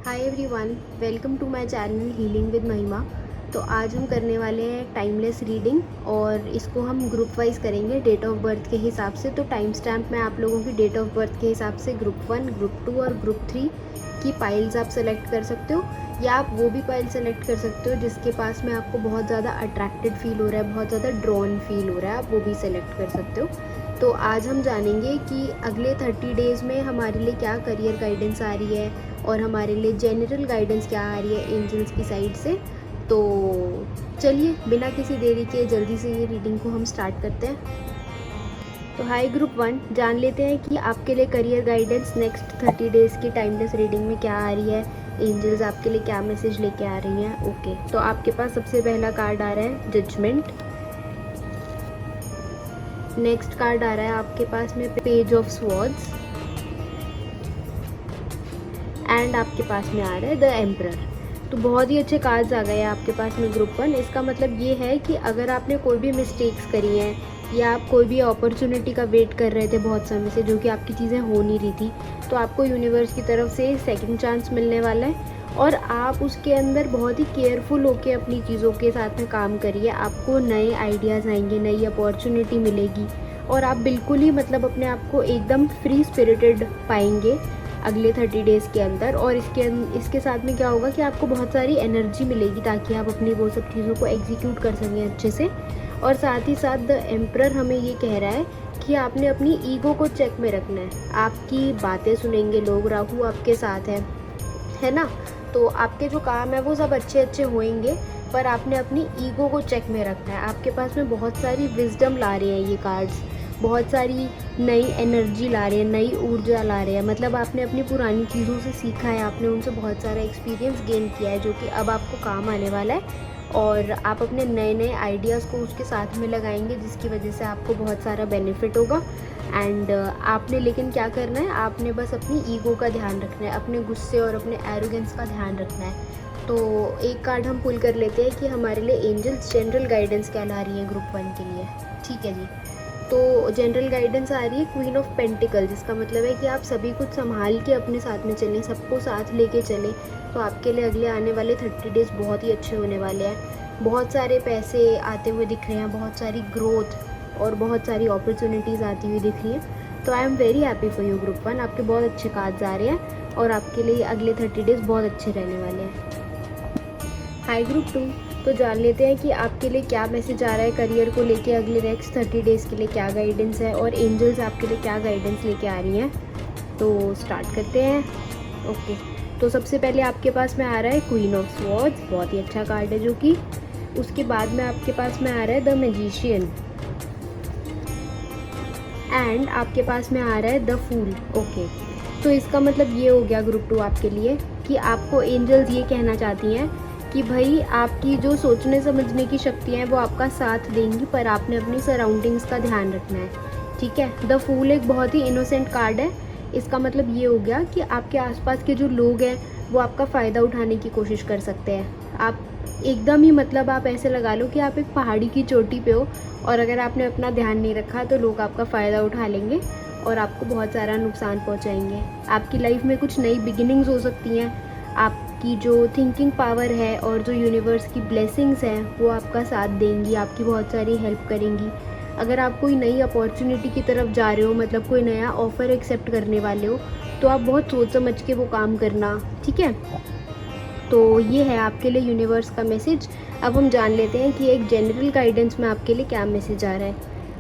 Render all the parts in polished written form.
Hi everyone, welcome to my channel healing with Mahima. तो आज हम करने वाले हैं टाइमलेस रीडिंग और इसको हम ग्रुप वाइज करेंगे डेट ऑफ बर्थ के हिसाब से। तो टाइम स्टैम्प में आप लोगों की डेट ऑफ बर्थ के हिसाब से ग्रुप 1, ग्रुप 2 और ग्रुप 3 की पाइल्स आप सेलेक्ट कर सकते हो, या आप वो भी पाइल सेलेक्ट कर सकते हो जिसके पास में आपको बहुत ज़्यादा अट्रैक्टेड फील हो रहा है, बहुत ज़्यादा ड्रॉन फील हो रहा है, आप वो भी सेलेक्ट कर सकते हो। तो आज हम जानेंगे कि अगले 30 डेज़ में हमारे लिए क्या करियर गाइडेंस आ रही है और हमारे लिए जनरल गाइडेंस क्या आ रही है एंजल्स की साइड से। तो चलिए बिना किसी देरी के जल्दी से ये रीडिंग को हम स्टार्ट करते हैं। तो हाय ग्रुप 1, जान लेते हैं कि आपके लिए करियर गाइडेंस नेक्स्ट 30 डेज़ की टाइमलेस रीडिंग में क्या आ रही है, एंजल्स आपके लिए क्या मैसेज लेके आ रही हैं। ओके, तो आपके पास सबसे पहला कार्ड आ रहा है जजमेंट। नेक्स्ट कार्ड आ रहा है आपके पास में पेज ऑफ स्वॉर्ड्स एंड आपके पास में आ रहा है द एम्परर। तो बहुत ही अच्छे कार्ड्स आ गए हैं आपके पास में ग्रुप 1। इसका मतलब ये है कि अगर आपने कोई भी मिस्टेक्स करी हैं या आप कोई भी अपॉर्चुनिटी का वेट कर रहे थे बहुत समय से, जो कि आपकी चीज़ें हो नहीं रही थी, तो आपको यूनिवर्स की तरफ से सेकंड चांस मिलने वाला है और आप उसके अंदर बहुत ही केयरफुल होकर अपनी चीज़ों के साथ में काम करिए। आपको नए आइडियाज़ आएंगे, नई अपॉर्चुनिटी मिलेगी और आप बिल्कुल ही मतलब अपने आप को एकदम फ्री स्पिरिटेड पाएंगे अगले 30 डेज़ के अंदर। और इसके साथ में क्या होगा कि आपको बहुत सारी एनर्जी मिलेगी ताकि आप अपनी वो सब चीज़ों को एग्जीक्यूट कर सकें अच्छे से। और साथ ही साथ द एम्परर हमें ये कह रहा है कि आपने अपनी ईगो को चेक में रखना है। आपकी बातें सुनेंगे लोग, राहु आपके साथ है ना। तो आपके जो काम है वो सब अच्छे अच्छे होंगे, पर आपने अपनी ईगो को चेक में रखना है। आपके पास में बहुत सारी विजडम ला रहे हैं ये कार्ड्स, बहुत सारी नई एनर्जी ला रहे हैं, नई ऊर्जा ला रहे हैं। मतलब आपने अपनी पुरानी चीज़ों से सीखा है, आपने उनसे बहुत सारा एक्सपीरियंस गेन किया है जो कि अब आपको काम आने वाला है और आप अपने नए नए आइडियाज़ को उसके साथ में लगाएंगे जिसकी वजह से आपको बहुत सारा बेनिफिट होगा। एंड आपने लेकिन क्या करना है, आपने बस अपनी ईगो का ध्यान रखना है, अपने गुस्से और अपने एरोगेंस का ध्यान रखना है। तो एक कार्ड हम पुल कर लेते हैं कि हमारे लिए एंजल्स जनरल गाइडेंस क्या ला रही है ग्रुप 1 के लिए। ठीक है जी, तो जनरल गाइडेंस आ रही है क्वीन ऑफ पेंटिकल, जिसका मतलब है कि आप सभी कुछ संभाल के अपने साथ में चलें, सबको साथ लेके चलें। तो आपके लिए अगले आने वाले 30 डेज़ बहुत ही अच्छे होने वाले हैं। बहुत सारे पैसे आते हुए दिख रहे हैं, बहुत सारी ग्रोथ और बहुत सारी अपॉर्चुनिटीज़ आती हुई दिख रही हैं। तो I am very happy for you group 1, आपके बहुत अच्छे कार्ड्स आ रहे हैं और आपके लिए अगले 30 डेज़ बहुत अच्छे रहने वाले हैं। हाई ग्रुप 2, तो जान लेते हैं कि आपके लिए क्या मैसेज आ रहा है करियर को लेके अगले नेक्स्ट 30 डेज़ के लिए, क्या गाइडेंस है और एंजल्स आपके लिए क्या गाइडेंस लेके आ रही हैं। तो स्टार्ट करते हैं। ओके, तो सबसे पहले आपके पास में आ रहा है क्वीन ऑफ स्वॉर्ड्स, बहुत ही अच्छा कार्ड है जो कि। उसके बाद में आपके पास में आ रहा है द मैजिशियन एंड आपके पास में आ रहा है द फूल। ओके, तो इसका मतलब ये हो गया ग्रुप 2 आपके लिए कि आपको एंजल्स ये कहना चाहती हैं कि भाई आपकी जो सोचने समझने की शक्तियाँ हैं वो आपका साथ देंगी, पर आपने अपनी सराउंडिंग्स का ध्यान रखना है। ठीक है, द फूल एक बहुत ही इनोसेंट कार्ड है। इसका मतलब ये हो गया कि आपके आसपास के जो लोग हैं वो आपका फ़ायदा उठाने की कोशिश कर सकते हैं। आप एकदम ही मतलब आप ऐसे लगा लो कि आप एक पहाड़ी की चोटी पे हो और अगर आपने अपना ध्यान नहीं रखा तो लोग आपका फ़ायदा उठा लेंगे और आपको बहुत सारा नुकसान पहुंचाएंगे। आपकी लाइफ में कुछ नई बिगिनिंग्स हो सकती हैं। आपकी जो थिंकिंग पावर है और जो यूनिवर्स की ब्लेसिंग्स हैं वो आपका साथ देंगी, आपकी बहुत सारी हेल्प करेंगी। अगर आप कोई नई अपॉर्चुनिटी की तरफ जा रहे हो, मतलब कोई नया ऑफ़र एक्सेप्ट करने वाले हो, तो आप बहुत सोच समझ के वो काम करना। ठीक है, तो ये है आपके लिए यूनिवर्स का मैसेज। अब हम जान लेते हैं कि एक जनरल गाइडेंस में आपके लिए क्या मैसेज आ रहा है।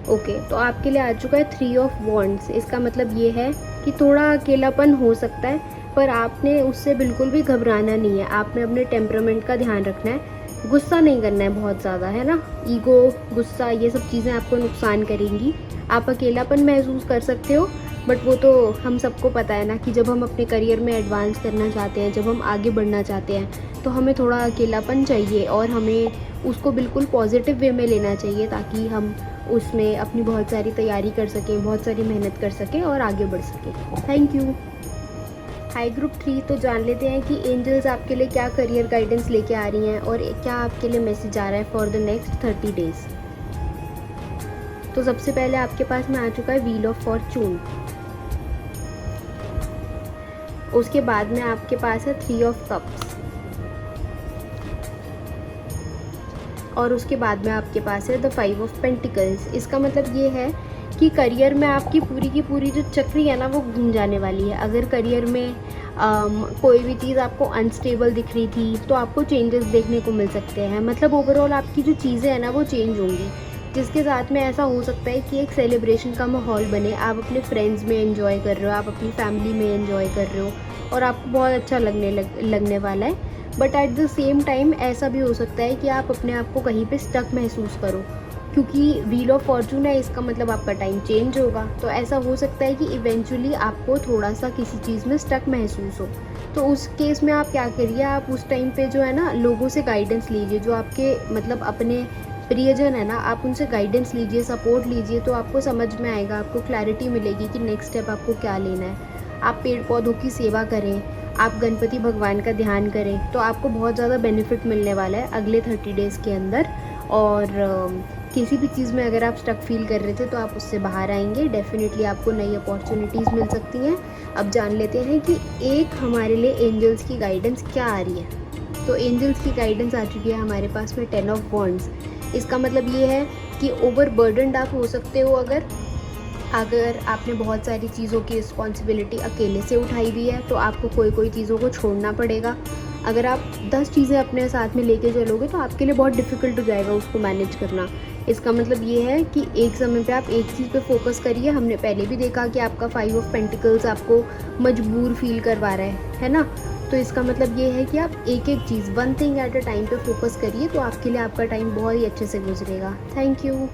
ओके, तो आपके लिए आ चुका है 3 ऑफ वॉन्ड्स। इसका मतलब ये है कि थोड़ा अकेलापन हो सकता है, पर आपने उससे बिल्कुल भी घबराना नहीं है। आपने अपने टेम्परामेंट का ध्यान रखना है, गुस्सा नहीं करना है बहुत ज़्यादा, है ना। ईगो, गुस्सा, ये सब चीज़ें आपको नुकसान करेंगी। आप अकेलापन महसूस कर सकते हो, बट वो तो हम सबको पता है ना कि जब हम अपने करियर में एडवांस करना चाहते हैं, जब हम आगे बढ़ना चाहते हैं, तो हमें थोड़ा अकेलापन चाहिए और हमें उसको बिल्कुल पॉजिटिव वे में लेना चाहिए ताकि हम उसमें अपनी बहुत सारी तैयारी कर सकें, बहुत सारी मेहनत कर सकें और आगे बढ़ सकें। Thank you. हाई ग्रुप 3, तो जान लेते हैं कि एंजल्स आपके लिए क्या करियर गाइडेंस लेके आ रही हैं और क्या आपके लिए मैसेज आ रहा है फॉर द नेक्स्ट 30 डेज़। तो सबसे पहले आपके पास में आ चुका है व्हील ऑफ फॉर्चून। उसके बाद में आपके पास है 3 ऑफ कप्स, और उसके बाद में आपके पास है द 5 ऑफ पेंटिकल्स। इसका मतलब ये है कि करियर में आपकी पूरी की पूरी जो चक्री है ना वो घूम जाने वाली है। अगर करियर में कोई भी चीज़ आपको अनस्टेबल दिख रही थी तो आपको चेंजेस देखने को मिल सकते हैं। मतलब ओवरऑल आपकी जो चीज़ें हैं ना वो चेंज होंगी, जिसके साथ में ऐसा हो सकता है कि एक सेलिब्रेशन का माहौल बने। आप अपने फ्रेंड्स में एंजॉय कर रहे हो, आप अपनी फैमिली में एंजॉय कर रहे हो और आपको बहुत अच्छा लगने वाला है। But at the same time ऐसा भी हो सकता है कि आप अपने आप को कहीं पे स्टक महसूस करो, क्योंकि व्हील ऑफ फॉर्चून है, इसका मतलब आपका टाइम चेंज होगा। तो ऐसा हो सकता है कि इवेंचुअली आपको थोड़ा सा किसी चीज़ में स्टक महसूस हो। तो उस केस में आप क्या करिए, आप उस टाइम पे जो है ना लोगों से गाइडेंस लीजिए, जो आपके मतलब अपने प्रियजन है ना, आप उनसे गाइडेंस लीजिए, सपोर्ट लीजिए, तो आपको समझ में आएगा, आपको क्लैरिटी मिलेगी कि नेक्स्ट स्टेप आपको क्या लेना है। आप पेड़ पौधों की सेवा करें, आप गणपति भगवान का ध्यान करें, तो आपको बहुत ज़्यादा बेनिफिट मिलने वाला है अगले 30 डेज़ के अंदर। और किसी भी चीज़ में अगर आप स्टक फील कर रहे थे तो आप उससे बाहर आएंगे, डेफिनेटली आपको नई अपॉर्चुनिटीज़ मिल सकती हैं। अब जान लेते हैं कि एक हमारे लिए एंजल्स की गाइडेंस क्या आ रही है। तो एंजल्स की गाइडेंस आ चुकी है हमारे पास में 10 ऑफ वॉन्ड्स। इसका मतलब ये है कि ओवरबर्डनड आप हो सकते हो अगर आपने बहुत सारी चीज़ों की रिस्पॉन्सिबिलिटी अकेले से उठाई हुई है, तो आपको कोई चीज़ों को छोड़ना पड़ेगा। अगर आप 10 चीज़ें अपने साथ में लेके चलोगे तो आपके लिए बहुत डिफ़िकल्ट हो जाएगा उसको मैनेज करना। इसका मतलब ये है कि एक समय पे आप एक चीज़ पे फोकस करिए। हमने पहले भी देखा कि आपका 5 ऑफ पेंटिकल्स आपको मजबूर फील करवा रहा है ना। तो इसका मतलब ये है कि आप एक एक चीज़, one thing at a time पे फोकस करिए, तो आपके लिए आपका टाइम बहुत ही अच्छे से गुजरेगा। Thank you.